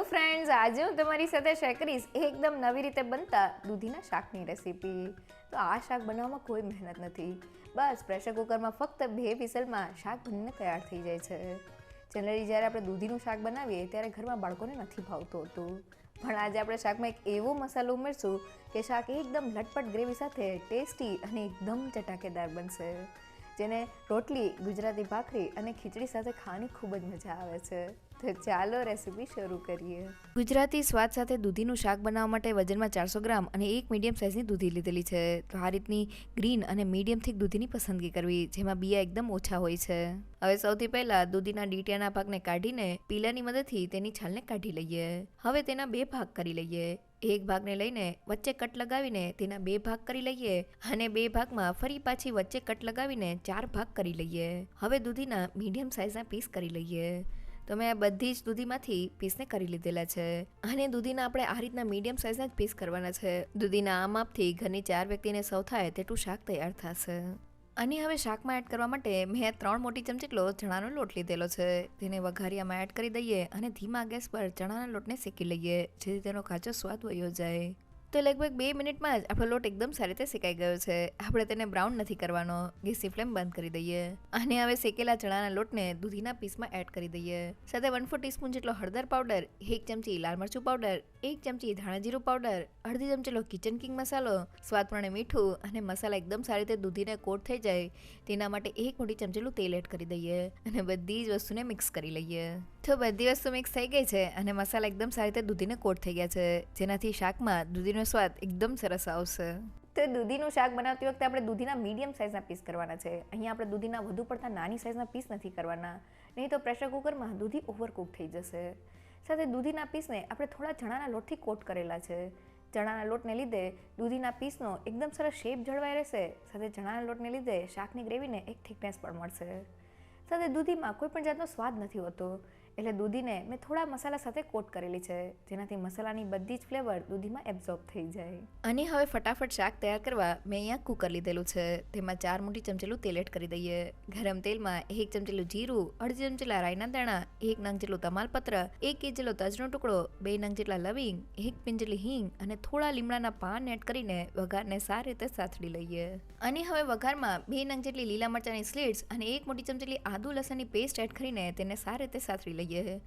Friends, આજે હું તમારી સાથે શેર કરીશ એકદમ નવી રીતે બનતા દૂધીના શાકની રેસીપી. તો આ શાક બનાવવામાં કોઈ મહેનત નથી, બસ પ્રેશર કુકરમાં ફક્ત 2 વિસલમાં શાક બનીને તૈયાર થઈ જાય છે. જનરલી જ્યારે આપણે દૂધીનું શાક બનાવીએ ત્યારે ઘરમાં બાળકોને નથી ભાવતું હતું, પણ આજે આપણે શાકમાં એક એવો મસાલો ઉમેરશું કે શાક એકદમ લટપટ ગ્રેવી સાથે ટેસ્ટી અને એકદમ ચટાકેદાર બનશે, જેને રોટલી, ગુજરાતી ભાખરી અને ખીચડી સાથે ખાવાની ખૂબ જ મજા આવે છે. તો ચાલો રેસીપી શરૂ કરીએ. ગુજરાતી સ્વાદ સાથે દૂધીનું શાક બનાવવા માટે વજનમાં 400 ગ્રામ અને એક મીડિયમ સાઇઝની દૂધી લીધેલી છે. તો આ રીતની ગ્રીન અને મીડિયમ થીક દૂધીની પસંદગી કરવી, જેમાં બિયા એકદમ ઓછા હોય છે. હવે સૌથી પહેલા દૂધીના ડીટીયાના ભાગને કાઢીને પીલાની મદદથી તેની છાલને કાઢી લઈએ. હવે તેના 2 ભાગ કરી લઈએ. એક ભાગને લઈને વચ્ચે કટ લગાવીને તેના 2 ભાગ કરી લઈએ અને 2 ભાગમાં ફરી પાછી વચ્ચે કટ લગાવીને 4 ભાગ કરી લઈએ. હવે દૂધીના મીડિયમ સાઇઝના પીસ કરી લઈએ. તો મેં આ બધી જ દૂધીમાંથી પીસને કરી લીધેલા છે અને દૂધીના આપણે આ રીતના મીડિયમ સાઇઝના જ પીસ કરવાના છે. દૂધીના આ માપથી ઘરની 4 વ્યક્તિને સૌ થાય તેટલું શાક તૈયાર થશે. અને હવે શાકમાં એડ કરવા માટે મેં 3 મોટી ચમચી જેટલો ચણાનો લોટ લીધેલો છે. તેને વઘારિયામાં એડ કરી દઈએ અને ધીમા ગેસ પર ચણાના લોટને શેકી લઈએ, જેથી તેનો કાચો સ્વાદ વયો જાય. તો લગભગ 2 મિનિટમાં જ આપણો લોટ એકદમ સારી રીતે શેકાઈ ગયો છે. આપણે તેને બ્રાઉન નથી કરવાનો. ગેસની ફ્લેમ બંધ કરી દઈએ અને હવે શેકેલા ચણાના લોટને દૂધીના પીસમાં એડ કરી દઈએ. સાથે 1/4 ટીસ્પૂન જેટલો હળદર પાવડર, 1 ચમચી લાલ મરચું પાવડર, 1 ચમચી ધાણા જીરું પાવડર, અડધી ચમચી જેટલો કિચન કિંગ મસાલો, સ્વાદ પ્રમાણે મીઠું અને મસાલા એકદમ સારી રીતે દૂધીને કોટ થઈ જાય તેના માટે 1 મોટી ચમચી જેટલું તેલ એડ કરી દઈએ અને બધી જ વસ્તુને મિક્સ કરી લઈએ. તો બધી વસ્તુ મિક્સ થઈ ગઈ છે અને મસાલા એકદમ સારી રીતે દૂધીને કોટ થઈ ગયા છે, જેનાથી શાકમાં દૂધીનો સ્વાદ એકદમ સરસ આવશે. તો દૂધીનું શાક બનાવતી વખતે આપણે દૂધીના મીડિયમ સાઇઝના પીસ કરવાના છે. અહીંયા આપણે દૂધીના વધુ પડતા નાની સાઇઝના પીસ નથી કરવાના, નહીં તો પ્રેશર કુકરમાં દૂધી ઓવરકુક થઈ જશે. સાથે દૂધીના પીસને આપણે થોડા ચણાના લોટથી કોટ કરેલા છે. ચણાના લોટને લીધે દૂધીના પીસનો એકદમ સરસ શેપ જળવાઈ રહેશે. સાથે ચણાના લોટને લીધે શાકની ગ્રેવીને એક થિકનેસ પણ મળશે. સાથે દૂધીમાં કોઈ પણ જાતનો સ્વાદ નથી હોતો, એટલે દૂધીને મેં થોડા મસાલા સાથે કોટ કરેલી છે, જેનાથી મસાલાની બધી જ ફ્લેવર દૂધીમાં એબ્ઝોર્બ થઈ જાય. અને હવે ફટાફટ શાક તૈયાર કરવા મેં અહીંયા કુકર લીધેલું છે. તેમાં 4 મોટી ચમચી જેટલું તેલ એડ કરી દઈએ. ગરમ તેલમાં 1 ચમચી જેટલું જીરું, અડધી ચમચી જેટલા રાઈના દાણા, 1 નંગ જેટલું તમાલપત્ર, 1 ઇંચ જેટલો તજનો ટુકડો, 2 નંગ જેટલા લવિંગ, 1 પિંચ જેટલી હિંગ અને થોડા લીમડાના પાન એડ કરીને વઘારને સારી રીતે સાતળી લઈએ. અને હવે વઘારમાં 2 નંગ જેટલી લીલા મરચાની સ્લિટ્સ અને 1 મોટી ચમચી જેટલી આદુ લસણની પેસ્ટ એડ કરીને તેને સારી રીતે સાતળી લઈએ.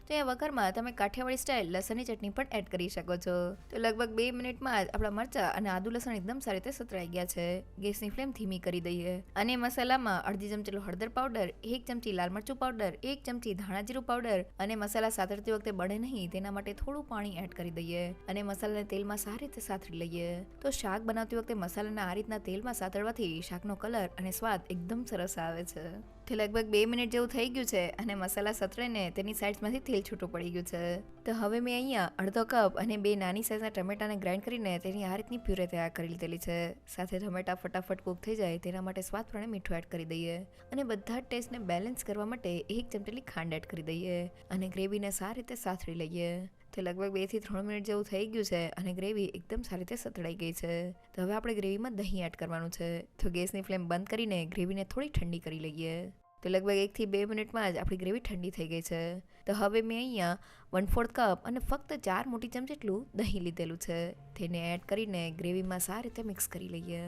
તો એ વઘારમાં તમે કાઠિયાવાડી સ્ટાઇલ લસણની ચટણી પણ એડ કરી શકો છો. તો લગભગ 2 મિનિટમાં જ આપણા મરચા અને આદુ લસણ એકદમ સારી રીતે સતરાઈ ગયા છે. ગેસની ફ્લેમ ધીમી કરી દઈએ અને મસાલામાં અડધી ચમચી જેટલો હળદર પાવડર, 1 ચમચી લાલ મરચું પાવડર, 1 ચમચી ધાણા જીરું પાવડર અને મસાલા સાતળતી વખતે બળે નહીં તેના માટે થોડું પાણી એડ કરી દઈએ અને મસાલાને તેલમાં સારી રીતે સાતળી લઈએ. તો શાક બનાવતી વખતે મસાલાને આ રીતના તેલમાં સાતળવાથી શાકનો કલર અને સ્વાદ એકદમ સરસ આવે છે. તો લગભગ 2 મિનિટ જેવું થઈ ગયું છે અને મસાલા સતળાઈને તેની સાઈડ્સમાંથી તેલ છૂટું પડી ગયું છે. તો હવે મેં અહીંયા અડધો કપ અને 2 નાની સાઈઝના ટમેટાને ગ્રાઇન્ડ કરીને તેની આ રીતની પ્યુરે તૈયાર કરી લીધેલી છે. સાથે ટમેટા ફટાફટ કૂક થઈ જાય તેના માટે સ્વાદ પ્રમાણે મીઠું એડ કરી દઈએ અને બધા જ ટેસ્ટને બેલેન્સ કરવા માટે 1 ચમચી ખાંડ એડ કરી દઈએ અને ગ્રેવીને સારી રીતે સાતળી લઈએ. તો લગભગ 2 થી 3 મિનિટ જેવું થઈ ગયું છે અને ગ્રેવી એકદમ સારી રીતે સતળાઈ ગઈ છે. તો હવે આપણે ગ્રેવીમાં દહીં એડ કરવાનું છે. તો ગેસની ફ્લેમ બંધ કરીને ગ્રેવીને થોડી ઠંડી કરી લઈએ. તો લગભગ 1 થી 2 મિનિટમાં જ આપણી ગ્રેવી ઠંડી થઈ ગઈ છે. તો હવે મેં અહીંયા 1/4 કપ અને ફક્ત 4 મોટી ચમચી જેટલું દહીં લીધેલું છે. તેને એડ કરીને ગ્રેવીમાં સારી રીતે મિક્સ કરી લઈએ.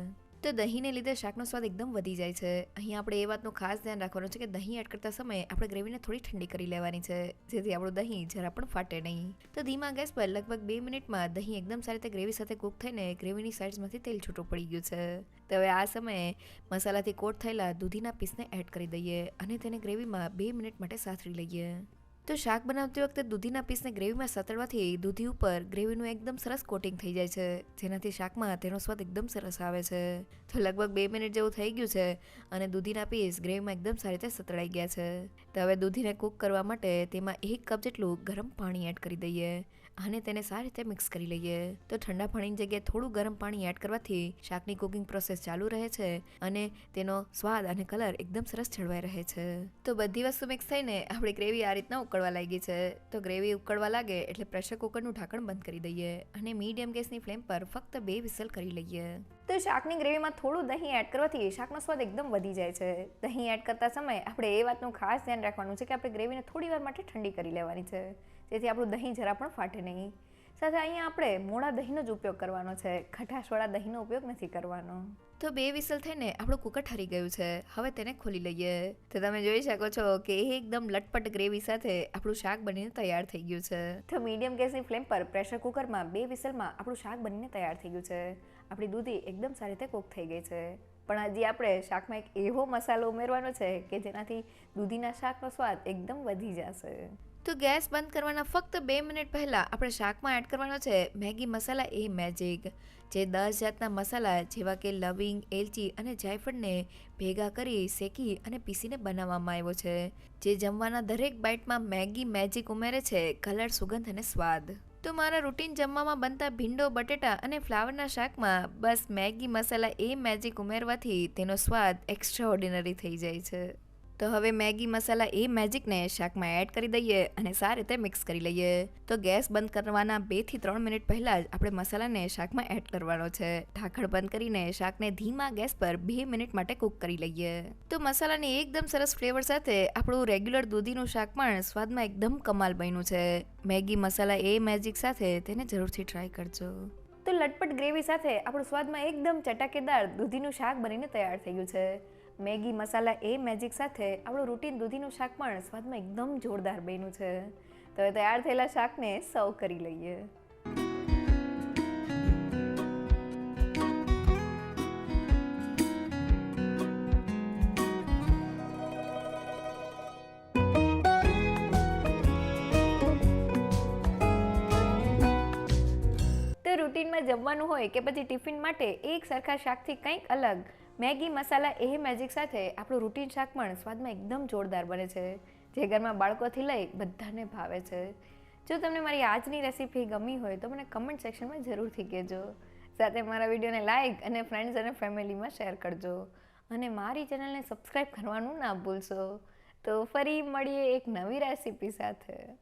તો દહીંને લીધે શાકનો સ્વાદ એકદમ વધી જાય છે. અહીંયા આપણે એ વાતનું ખાસ ધ્યાન રાખવાનું છે કે દહીં એડ કરતા સમયે આપણે ગ્રેવીને થોડી ઠંડી કરી લેવાની છે, જેથી આપણું દહીં જરા પણ ફાટે નહીં. તો ધીમા ગેસ પર લગભગ 2 મિનિટમાં દહીં એકદમ સારી રીતે ગ્રેવી સાથે કૂક થઈને ગ્રેવીની સાઈડ્સમાંથી તેલ છૂટું પડી ગયું છે. તો હવે આ સમયે મસાલાથી કોટ થયેલા દૂધીના પીસને એડ કરી દઈએ અને તેને ગ્રેવીમાં 2 મિનિટ માટે સાતળી લઈએ. તો શાક બનાવતી વખતે દૂધીના પીસને ગ્રેવીમાં સાતળવાથી દૂધી ઉપર ગ્રેવીનું એકદમ સરસ કોટિંગ થઈ જાય છે, જેનાથી શાકમાં તેનો સ્વાદ એકદમ સરસ આવે છે. તો લગભગ 2 મિનિટ જેવું થઈ ગયું છે અને દૂધીના પીસ ગ્રેવીમાં એકદમ સારી રીતે સતળાઈ ગયા છે. તો હવે દૂધીને કૂક કરવા માટે તેમાં 1 કપ જેટલું ગરમ પાણી એડ કરી દઈએ અને તેને સારી રીતે મિક્સ કરી લઈએ. તો ઠંડા પાણીની જગ્યાએ થોડું ગરમ પાણી એડ કરવાથી શાકની કુકિંગ પ્રોસેસ ચાલુ રહે છે અને તેનો સ્વાદ અને કલર એકદમ સરસ જળવાઈ રહે છે. તો બધી વસ્તુ મિક્સ થઈને આપણી ગ્રેવી આ રીતના ઉકળવા લાગી છે. તો ગ્રેવી ઉકળવા લાગે એટલે પ્રેશર કુકરનું ઢાંકણ બંધ કરી દઈએ અને મીડિયમ ગેસની ફ્લેમ પર ફક્ત 2 વિસલ કરી લઈએ. તો શાકની ગ્રેવીમાં થોડું દહીં એડ કરવાથી શાકનો સ્વાદ એકદમ વધી જાય છે. દહીં એડ કરતા સમયે આપણે એ વાતનું ખાસ ધ્યાન રાખવાનું છે કે આપણે ગ્રેવીને થોડી વાર માટે ઠંડી કરી લેવાની છે, જેથી આપણું દહીં જરા પણ ફાટે નહીં. સાથે અહીંયા આપણે મોડા દહીંનો જ ઉપયોગ કરવાનો છે, ખટાશવાળા દહીંનો ઉપયોગ નથી કરવાનો. તો 2 વિસલ થઈને આપણું કુકર ઠરી ગયું છે. હવે તેને ખોલી લઈએ. તો તમે જોઈ શકો છો કે એકદમ લટપટ ગ્રેવી સાથે આપણું શાક બનીને તૈયાર થઈ ગયું છે. તો મીડિયમ ગેસની ફ્લેમ પર પ્રેશર કુકરમાં 2 વિસલમાં આપણું શાક બનીને તૈયાર થઈ ગયું છે. આપણી દૂધી એકદમ સારી રીતે કૂક થઈ ગઈ છે. પણ હજી આપણે શાકમાં એક એવો મસાલો ઉમેરવાનો છે કે જેનાથી દૂધીના શાકનો સ્વાદ એકદમ વધી જશે. તો ગેસ બંધ કરવાના ફક્ત 2 મિનિટ પહેલાં આપણે શાકમાં એડ કરવાનો છે મેગી મસાલા એ મેજિક, જે 10 જાતના મસાલા જેવા કે લવિંગ, એલચી અને જાયફળને ભેગા કરી શેકી અને પીસીને બનાવવામાં આવ્યો છે, જે જમવાના દરેક બાઇટમાં મેગી મેજિક ઉમેરે છે કલર, સુગંધ અને સ્વાદ. તો મારા રૂટીન જમવામાં બનતા ભીંડો, બટેટા અને ફ્લાવરના શાકમાં બસ મેગી મસાલા એ મેજિક ઉમેરવાથી તેનો સ્વાદ એક્સ્ટ્રા ઓર્ડિનરી થઈ જાય છે. તો હવે મેગી મસાલા એ મેજિકને શાકમાં એડ કરી દઈએ અને સારી રીતે મિક્સ કરી લઈએ. તો ગેસ બંધ કરવાના 2 થી 3 મિનિટ પહેલાં જ આપણે મસાલાને શાકમાં એડ કરવાનો છે. ઢાંકણ બંધ કરીને શાકને ધીમા ગેસ પર 2 મિનિટ માટે કૂક કરી લઈએ. તો મસાલાની એકદમ સરસ ફ્લેવર સાથે આપણું રેગ્યુલર દૂધીનું શાક પણ સ્વાદમાં એકદમ કમાલ બન્યું છે. મેગી મસાલા એ મેજિક સાથે તેને જરૂરથી ટ્રાય કરજો. તો લટપટ ગ્રેવી સાથે આપણું સ્વાદમાં એકદમ ચટાકેદાર દૂધીનું શાક બનીને તૈયાર થઈ ગયું છે. મેગી મસાલા એ મેજિક સાથે આપણું રૂટીન દૂધીનું શાક પણ સ્વાદમાં એકદમ જોરદાર બન્યું છે. તો તૈયાર થયેલા શાકને સર્વ કરી લઈએ. તો રૂટીનમાં જમવાનું હોય કે પછી ટિફિન માટે એક સરખા શાકથી કંઈક અલગ મેગી મસાલા એ મેજિક સાથે આપણું રૂટીન શાક પણ સ્વાદમાં એકદમ જોરદાર બને છે, જે ઘરમાં બાળકોથી લઈ બધાને ભાવે છે. જો તમને મારી આજની રેસીપી ગમી હોય તો મને કમેન્ટ સેક્શનમાં જરૂરથી કહેજો. સાથે મારા વિડીયોને લાઇક અને ફ્રેન્ડ્સ અને ફેમિલીમાં શેર કરજો અને મારી ચેનલને સબસ્ક્રાઈબ કરવાનું ના ભૂલશો. તો ફરી મળીએ એક નવી રેસીપી સાથે.